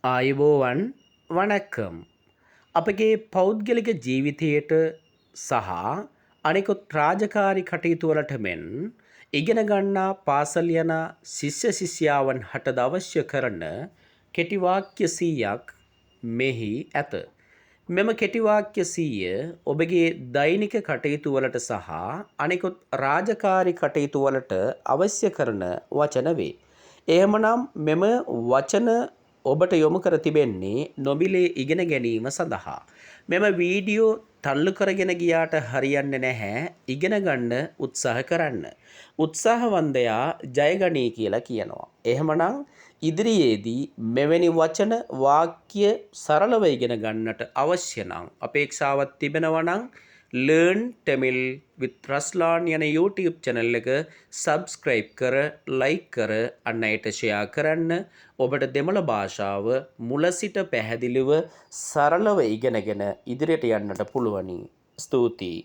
ආයුබෝවන් වණක්කම් අපගේ පෞද්ගලික ජීවිතයට සහ අනෙකුත් රාජකාරි කටයුතු වලට මෙන් ඉගෙන ගන්නා පාසල් යන ශිෂ්‍ය ශිෂ්‍යාවන් හටද අවශ්‍ය කරන කෙටි වාක්‍ය 100ක් මෙහි ඇත. මෙම කෙටි වාක්‍ය 100 ඔබගේ දෛනික කටයුතු වලට සහ අනෙකුත් රාජකාරි කටයුතු වලට අවශ්‍ය කරන වචන වේ. එහෙමනම් මෙම වචන ඔබට යොමු කර තිබෙන්නේ නොමිලේ ඉගෙන ගැනීම සඳහා. මෙම වීඩියෝ තල්ලු කරගෙන ගියාට හරියන්නේ නැහැ. ඉගෙන ගන්න උත්සාහ කරන්න. උත්සාහවන්තයා ජයගනී කියලා කියනවා. එහෙමනම් ඉදිරියේදී මෙවැනි වචන වාක්‍ය සරලව ඉගෙන ගන්නට අවශ්‍ය නම් අපේක්ෂාවක් තිබෙනවා නම් Learn Tamil with Raslan යන YouTube channel එක subscribe කර like කර අන් අයට share කරන්න. ඔබට දෙමළ භාෂාව මුල සිට පැහැදිලිව සරලව ඉගෙනගෙන ඉදිරියට යන්නට පුළුවනි. ස්තුතියි.